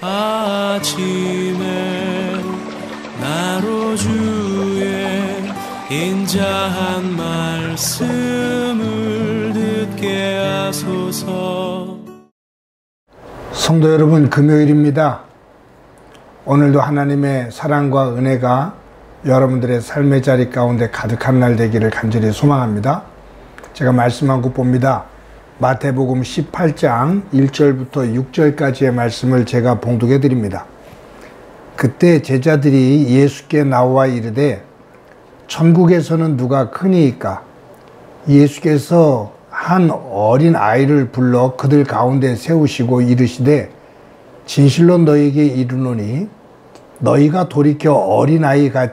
아침에 나로 주의 인자한 말씀을 듣게 하소서. 성도 여러분, 금요일입니다. 오늘도 하나님의 사랑과 은혜가 여러분들의 삶의 자리 가운데 가득한 날 되기를 간절히 소망합니다. 제가 말씀한 곳 봅니다. 마태복음 18장 1절부터 6절까지의 말씀을 제가 봉독해 드립니다. 그때 제자들이 예수께 나와 이르되 천국에서는 누가 크니이까? 예수께서 한 어린 아이를 불러 그들 가운데 세우시고 이르시되 진실로 너희에게 이르노니 너희가 돌이켜 어린아이들과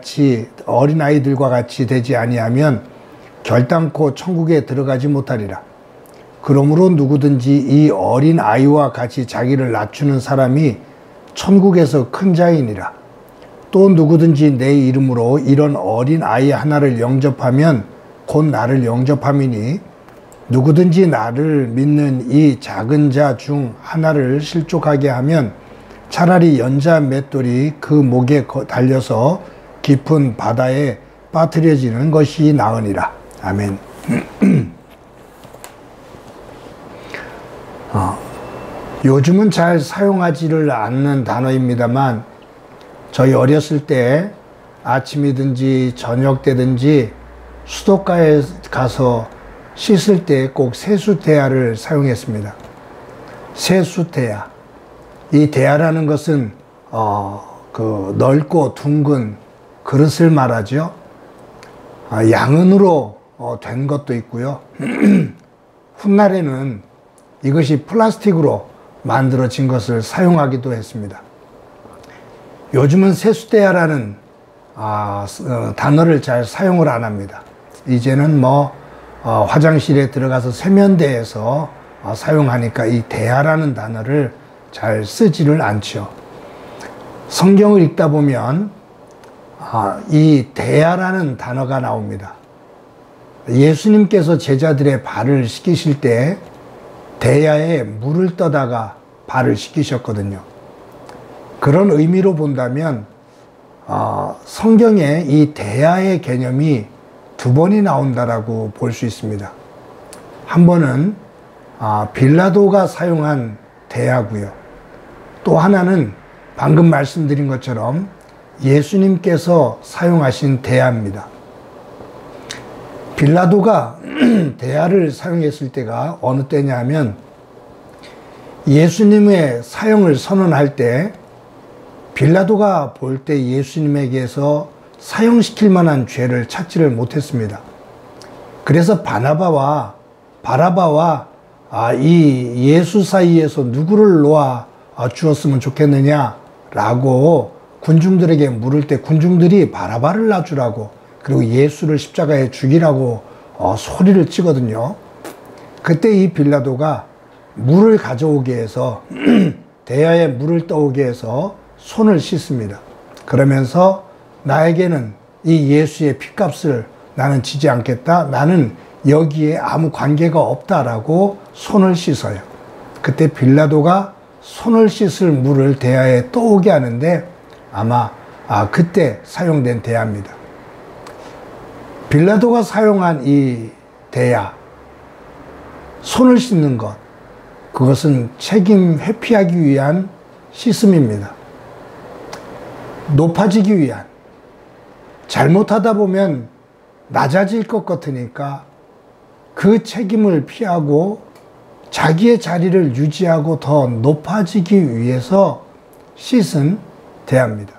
같이 되지 아니하면 결단코 천국에 들어가지 못하리라. 그러므로 누구든지 이 어린아이와 같이 자기를 낮추는 사람이 천국에서 큰 자이니라. 또 누구든지 내 이름으로 이런 어린아이 하나를 영접하면 곧 나를 영접함이니 누구든지 나를 믿는 이 작은 자 중 하나를 실족하게 하면 차라리 연자 맷돌이 그 목에 달려서 깊은 바다에 빠뜨려지는 것이 나으니라. 아멘. 요즘은 잘 사용하지를 않는 단어입니다만 저희 어렸을 때 아침이든지 저녁 때든지 수도가에 가서 씻을 때 꼭 세수대야를 사용했습니다. 세수대야. 이 대야라는 것은 넓고 둥근 그릇을 말하죠. 양은으로 된 것도 있고요. 훗날에는 이것이 플라스틱으로 만들어진 것을 사용하기도 했습니다. 요즘은 세수대야라는 단어를 잘 사용을 안 합니다. 이제는 화장실에 들어가서 세면대에서 사용하니까 이 대야라는 단어를 잘 쓰지를 않죠. 성경을 읽다 보면 이 대야라는 단어가 나옵니다. 예수님께서 제자들의 발을 씻기실 때 대야에 물을 떠다가 발을 씻기셨거든요. 그런 의미로 본다면 성경에 이 대야의 개념이 두 번이 나온다라고 볼 수 있습니다. 한 번은 빌라도가 사용한 대야고요. 또 하나는 방금 말씀드린 것처럼 예수님께서 사용하신 대야입니다. 빌라도가 대야를 사용했을 때가 어느 때냐 하면 예수님의 사형을 선언할 때 빌라도가 볼 때 예수님에게서 사형시킬 만한 죄를 찾지를 못했습니다. 그래서 바나바와 바라바와 이 예수 사이에서 누구를 놓아 주었으면 좋겠느냐라고 군중들에게 물을 때 군중들이 바라바를 놔주라고 그리고 예수를 십자가에 죽이라고 소리를 치거든요. 그때 이 빌라도가 물을 가져오게 해서 대야에 물을 떠오게 해서 손을 씻습니다. 그러면서 나에게는 이 예수의 피값을 나는 지지 않겠다. 나는 여기에 아무 관계가 없다라고 손을 씻어요. 그때 빌라도가 손을 씻을 물을 대야에 떠오게 하는데 아마 그때 사용된 대야입니다. 빌라도가 사용한 이 대야, 손을 씻는 것, 그것은 책임 회피하기 위한 씻음입니다. 높아지기 위한, 잘못하다 보면 낮아질 것 같으니까 그 책임을 피하고 자기의 자리를 유지하고 더 높아지기 위해서 씻은 대야입니다.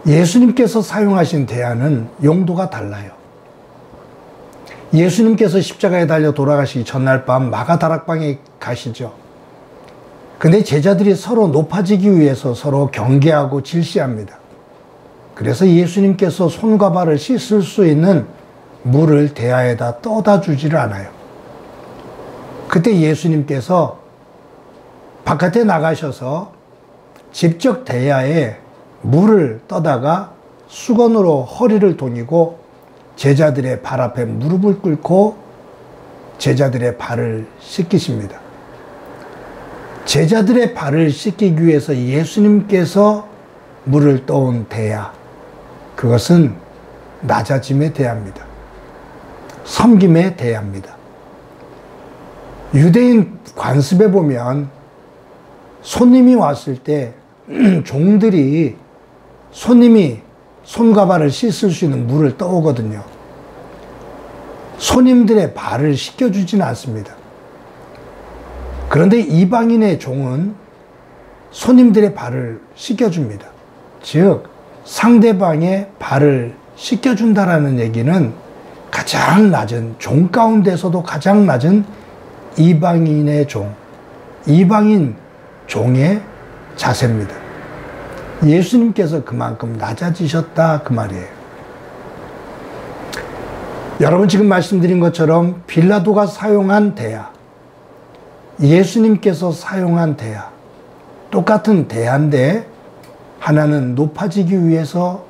예수님께서 사용하신 대야는 용도가 달라요. 예수님께서 십자가에 달려 돌아가시기 전날 밤 마가다락방에 가시죠. 근데 제자들이 서로 높아지기 위해서 서로 경계하고 질시합니다. 그래서 예수님께서 손과 발을 씻을 수 있는 물을 대야에다 떠다 주지를 않아요. 그때 예수님께서 바깥에 나가셔서 직접 대야에 물을 떠다가 수건으로 허리를 동이고 제자들의 발 앞에 무릎을 꿇고 제자들의 발을 씻기십니다. 제자들의 발을 씻기기 위해서 예수님께서 물을 떠온 대야, 그것은 낮아짐의 대야입니다. 섬김의 대야입니다. 유대인 관습에 보면 손님이 왔을 때 종들이 손님이 손과 발을 씻을 수 있는 물을 떠오거든요. 손님들의 발을 씻겨주지는 않습니다. 그런데 이방인의 종은 손님들의 발을 씻겨줍니다. 즉 상대방의 발을 씻겨준다라는 얘기는 가장 낮은, 종 가운데서도 가장 낮은 이방인의 종, 이방인 종의 자세입니다. 예수님께서 그만큼 낮아지셨다, 그 말이에요. 여러분, 지금 말씀드린 것처럼 빌라도가 사용한 대야, 예수님께서 사용한 대야, 똑같은 대야인데 하나는 높아지기 위해서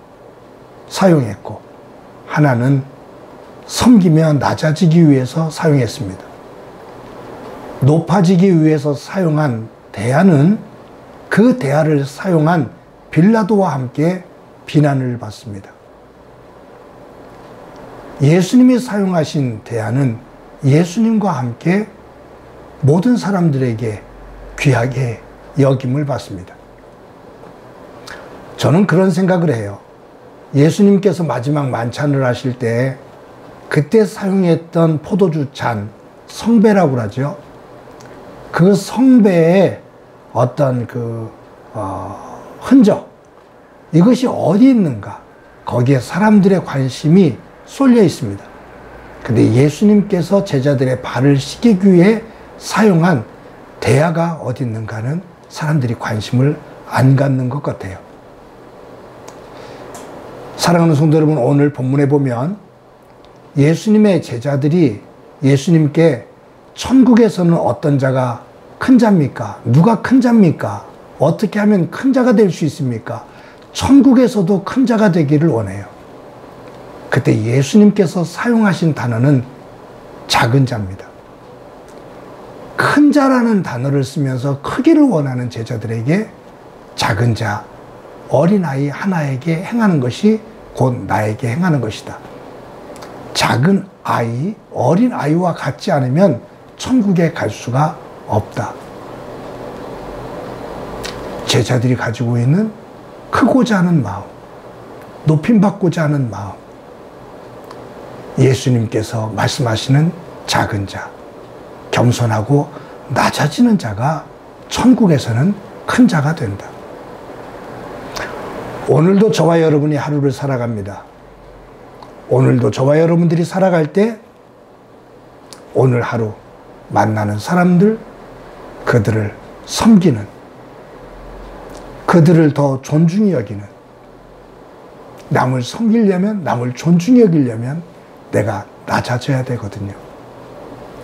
사용했고 하나는 섬기며 낮아지기 위해서 사용했습니다. 높아지기 위해서 사용한 대야는 그 대야를 사용한 빌라도와 함께 비난을 받습니다. 예수님이 사용하신 대야는 예수님과 함께 모든 사람들에게 귀하게 여김을 받습니다. 저는 그런 생각을 해요. 예수님께서 마지막 만찬을 하실 때 그때 사용했던 포도주 잔, 성배라고 그러죠. 그 성배의 어떤 흔적, 이것이 어디 있는가? 거기에 사람들의 관심이 쏠려 있습니다. 근데 예수님께서 제자들의 발을 씻기기 위해 사용한 대야가 어디 있는가는 사람들이 관심을 안 갖는 것 같아요. 사랑하는 성도 여러분, 오늘 본문에 보면 예수님의 제자들이 예수님께 천국에서는 어떤 자가 큰 자입니까? 누가 큰 자입니까? 어떻게 하면 큰 자가 될 수 있습니까? 천국에서도 큰 자가 되기를 원해요. 그때 예수님께서 사용하신 단어는 작은 자입니다. 큰 자라는 단어를 쓰면서 크기를 원하는 제자들에게 작은 자, 어린아이 하나에게 행하는 것이 곧 나에게 행하는 것이다. 작은 아이, 어린아이와 같지 않으면 천국에 갈 수가 없다. 제자들이 가지고 있는 크고자 하는 마음, 높임받고자 하는 마음, 예수님께서 말씀하시는 작은 자, 겸손하고 낮아지는 자가 천국에서는 큰 자가 된다. 오늘도 저와 여러분이 하루를 살아갑니다. 오늘도 저와 여러분들이 살아갈 때 오늘 하루 만나는 사람들, 그들을 섬기는, 그들을 더 존중히 여기는, 남을 섬기려면, 남을 존중히 여기려면 내가 낮아져야 되거든요.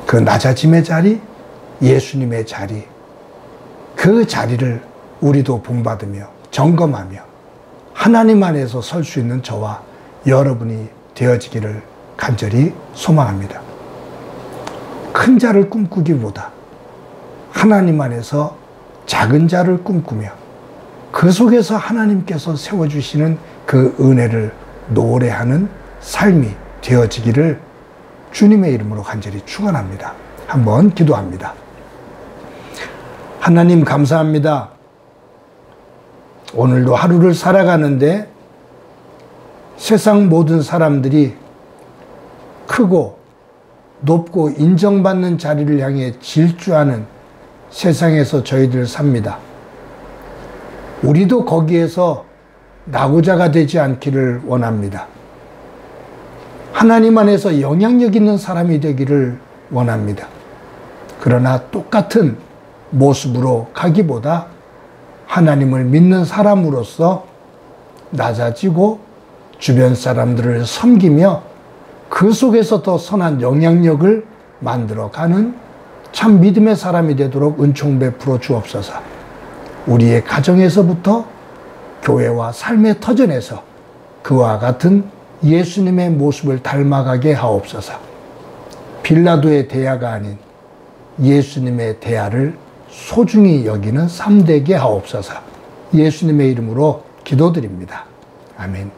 그 낮아짐의 자리, 예수님의 자리, 그 자리를 우리도 본받으며 점검하며 하나님 안에서 설 수 있는 저와 여러분이 되어지기를 간절히 소망합니다. 큰 자를 꿈꾸기보다 하나님 안에서 작은 자를 꿈꾸며 그 속에서 하나님께서 세워주시는 그 은혜를 노래하는 삶이 되어지기를 주님의 이름으로 간절히 축원합니다. 한번 기도합니다. 하나님, 감사합니다. 오늘도 하루를 살아가는데 세상 모든 사람들이 크고 높고 인정받는 자리를 향해 질주하는 세상에서 저희들 삽니다. 우리도 거기에서 낙오자가 되지 않기를 원합니다. 하나님 안에서 영향력 있는 사람이 되기를 원합니다. 그러나 똑같은 모습으로 가기보다 하나님을 믿는 사람으로서 낮아지고 주변 사람들을 섬기며 그 속에서 더 선한 영향력을 만들어가는 참 믿음의 사람이 되도록 은총 베풀어 주옵소서. 우리의 가정에서부터 교회와 삶의 터전에서 그와 같은 예수님의 모습을 닮아가게 하옵소서. 빌라도의 대야가 아닌 예수님의 대야를 소중히 여기는 삶 되게 하옵소서. 예수님의 이름으로 기도드립니다. 아멘.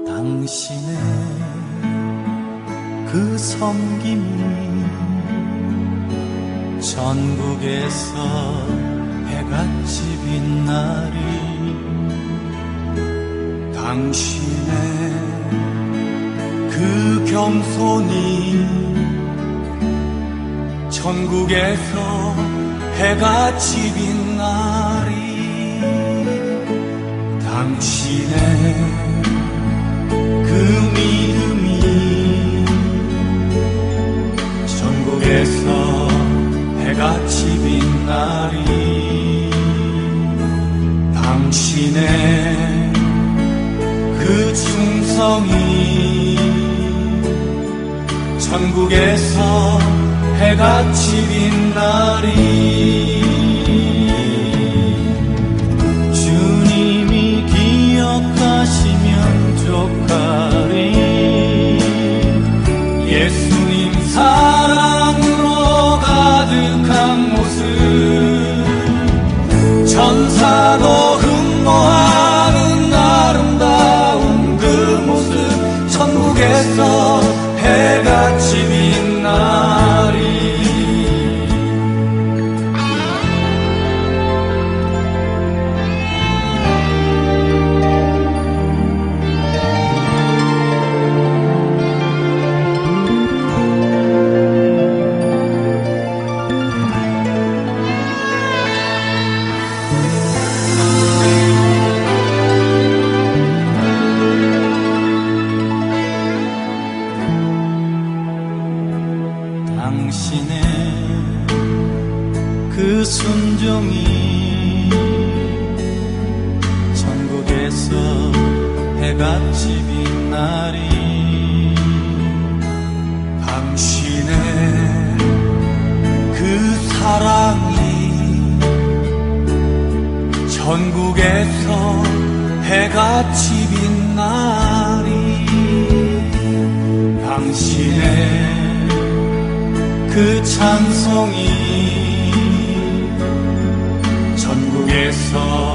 당신의 그 섬김이 전국에서 해같이 빛나리. 당신의 그 겸손이 전국에서 해같이 빛나리. 당신의 그 믿음이 전국에서 해같이 빛나리. 당신의 그 충성이 전국에서 해같이 빛나리. 주님이 기억하시면 족하리. 예수님 사랑으로 가득한 모습 천사도 흠모하는 아름다운 그 모습 천국에서 해같이 빛나리. 당신의 그 순종이 전국에서 해같이 빛나리. 당신의 그 사랑이 전국에서 해같이 빛나리. 당신의 그 찬송이 전국에서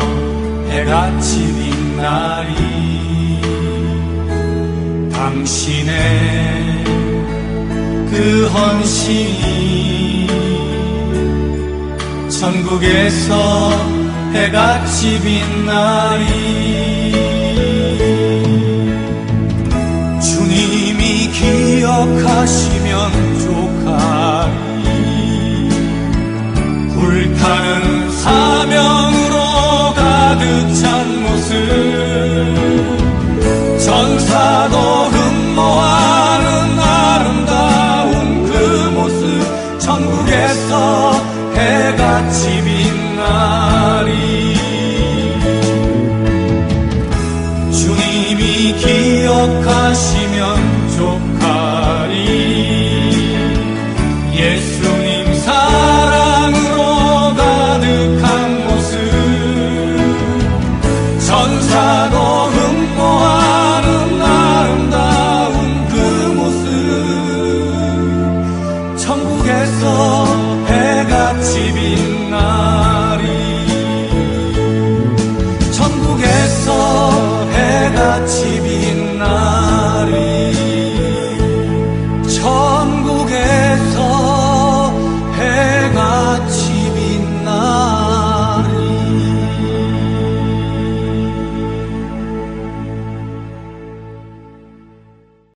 해같이 빛나리. 당신의 그 헌신이 전국에서 해같이 빛나리. 주님이 기억하시면 족하리. 불타는 사명으로 가득 찬 모습 천사도 흠모하는 아름다운 그 모습 천국에서 해같이 빛나리. 주님이 기억하시면 족하리. 예수님 사랑으로 가득한 모습 천사도 흠모하는 아름다운 그 모습 천국에서 해같이 빛나리. 천국에서 해같이 빛나리.